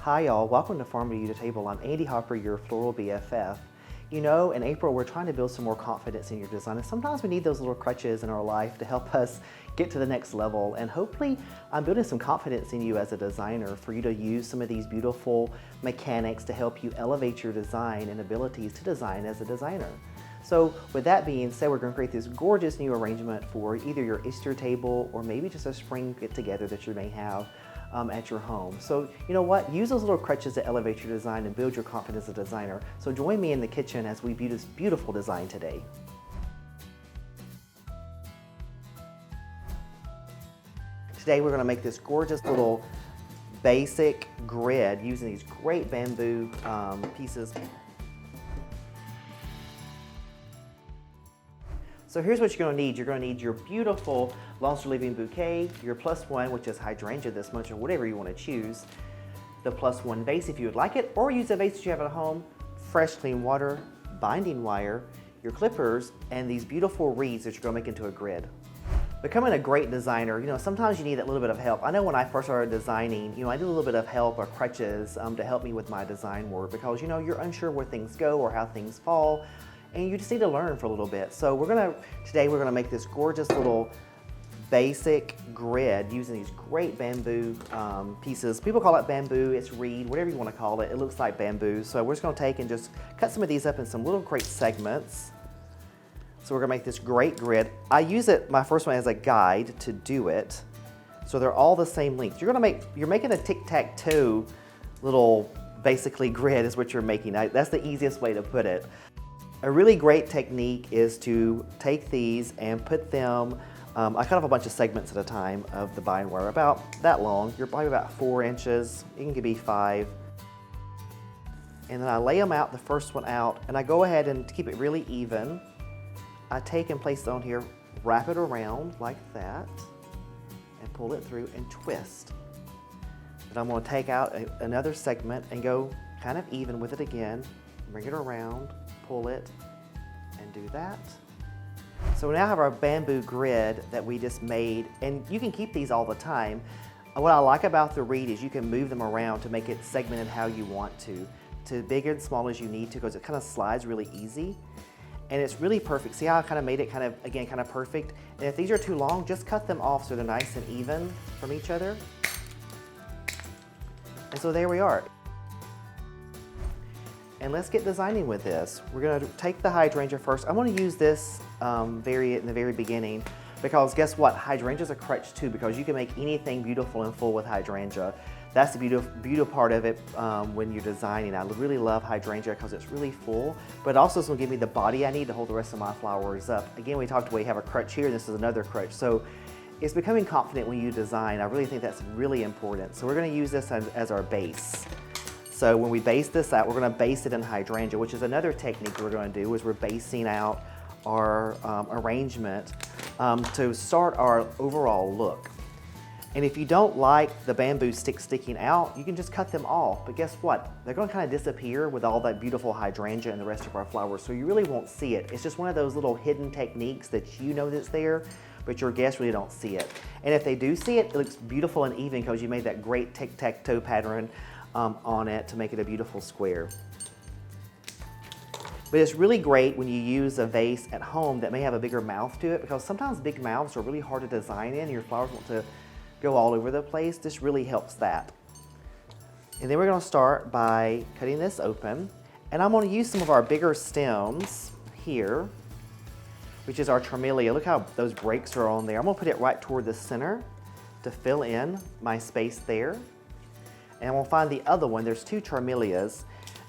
Hi y'all, welcome to Farm to You to Table. I'm Andy Hopper, your floral BFF. You know, in April we're trying to build some more confidence in your design, and sometimes we need those little crutches in our life to help us get to the next level. And hopefully I'm building some confidence in you as a designer for you to use some of these beautiful mechanics to help you elevate your design and abilities to design as a designer. So with that being said, we're going to create this gorgeous new arrangement for either your Easter table or maybe just a spring get together that you may have at your home. So you know what? Use those little crutches to elevate your design and build your confidence as a designer. So join me in the kitchen as we view this beautiful design today. Today we're going to make this gorgeous little basic grid using these great bamboo pieces. So here's what you're going to need. You're going to need your beautiful Lost Living Bouquet, your +1, which is hydrangea this much or whatever you want to choose, the +1 vase if you would like it, or use a vase that you have at home, fresh clean water, binding wire, your clippers, and these beautiful reeds that you're going to make into a grid. Becoming a great designer, you know, sometimes you need that little bit of help. I know when I first started designing, you know, I did a little bit of help or crutches to help me with my design work because, you know, you're unsure where things go or how things fall. And you just need to learn for a little bit. So today we're gonna make this gorgeous little basic grid using these great bamboo pieces. People call it bamboo, it's reed, whatever you wanna call it. It looks like bamboo. So we're just gonna take and just cut some of these up in some little great segments. So we're gonna make this great grid. I use it, my first one, as a guide to do it. So they're all the same length. You're making a tic-tac-toe little, basically, grid is what you're making. That's the easiest way to put it. A really great technique is to take these and put them, I cut off a bunch of segments at a time of the bind wire, about that long. You're probably about 4 inches, it can be 5. And then I lay them out, the first one out, and I go ahead and to keep it really even, I take and place it on here, wrap it around like that, and pull it through and twist. Then I'm gonna take out another segment and go kind of even with it again, bring it around, pull it, and do that. So we now have our bamboo grid that we just made, and you can keep these all the time. What I like about the reed is you can move them around to make it segmented how you want to big and small as you need to, because it kind of slides really easy. And it's really perfect. See how I kind of made it kind of perfect? And if these are too long, just cut them off so they're nice and even from each other. And so there we are. And let's get designing with this. We're gonna take the hydrangea first. I'm gonna use this in the very beginning because guess what? Hydrangea's a crutch too, because you can make anything beautiful and full with hydrangea. That's the beautiful part of it when you're designing. I really love hydrangea because it's really full, but also it's gonna give me the body I need to hold the rest of my flowers up. Again, we have a crutch here, this is another crutch. So it's becoming confident when you design. I really think that's really important. So we're gonna use this as our base. So when we base this out, we're going to base it in hydrangea, which is another technique we're going to do, is we're basing out our arrangement to start our overall look. And if you don't like the bamboo sticks sticking out, you can just cut them off. But guess what? They're going to kind of disappear with all that beautiful hydrangea and the rest of our flowers, so you really won't see it. It's just one of those little hidden techniques that you know that's there, but your guests really don't see it. And if they do see it, it looks beautiful and even because you made that great tic-tac-toe pattern on it to make it a beautiful square. But it's really great when you use a vase at home that may have a bigger mouth to it, because sometimes big mouths are really hard to design in. Your flowers want to go all over the place. This really helps that. And then we're going to start by cutting this open. And I'm going to use some of our bigger stems here, which is our tramelia. Look how those breaks are on there. I'm going to put it right toward the center to fill in my space there. And we'll find the other one. There's 2 tramelias.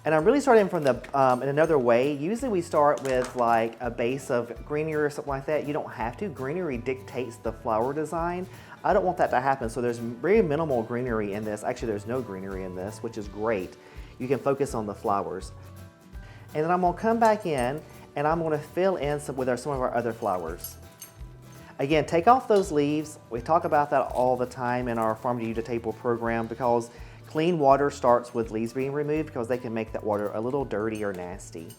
And I'm really starting from in another way. Usually we start with like a base of greenery or something like that. You don't have to. Greenery dictates the flower design. I don't want that to happen, so there's very minimal greenery in this. Actually, there's no greenery in this, which is great. You can focus on the flowers. And then I'm gonna come back in and I'm gonna fill in some of our other flowers. Again, take off those leaves. We talk about that all the time in our Farm to You to Table program, because clean water starts with leaves being removed, because they can make that water a little dirty or nasty.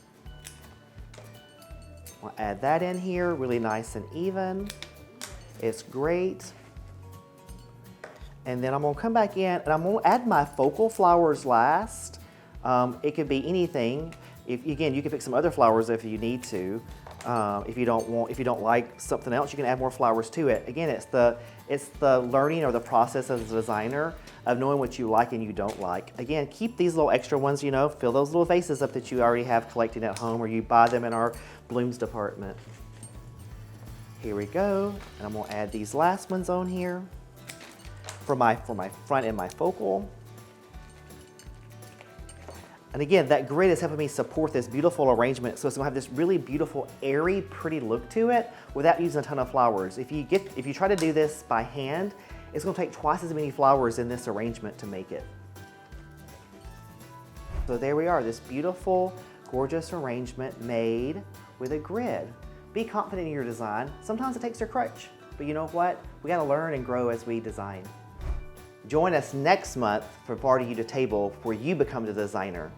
We'll add that in here, really nice and even. It's great. And then I'm gonna come back in and I'm gonna add my focal flowers last. It could be anything. Again, you can pick some other flowers if you need to. If you don't like something else, you can add more flowers to it. Again, it's the learning or the process as a designer of knowing what you like and you don't like. Again, keep these little extra ones, you know, fill those little vases up that you already have collected at home or you buy them in our blooms department. Here we go, and I'm gonna add these last ones on here for my front and my focal. And again, that grid is helping me support this beautiful arrangement, so it's gonna have this really beautiful, airy, pretty look to it without using a ton of flowers. If you try to do this by hand, it's gonna take twice as many flowers in this arrangement to make it. So there we are, this beautiful, gorgeous arrangement made with a grid. Be confident in your design. Sometimes it takes your crutch, but you know what? We gotta learn and grow as we design. Join us next month for Party You to Table, where you become the designer.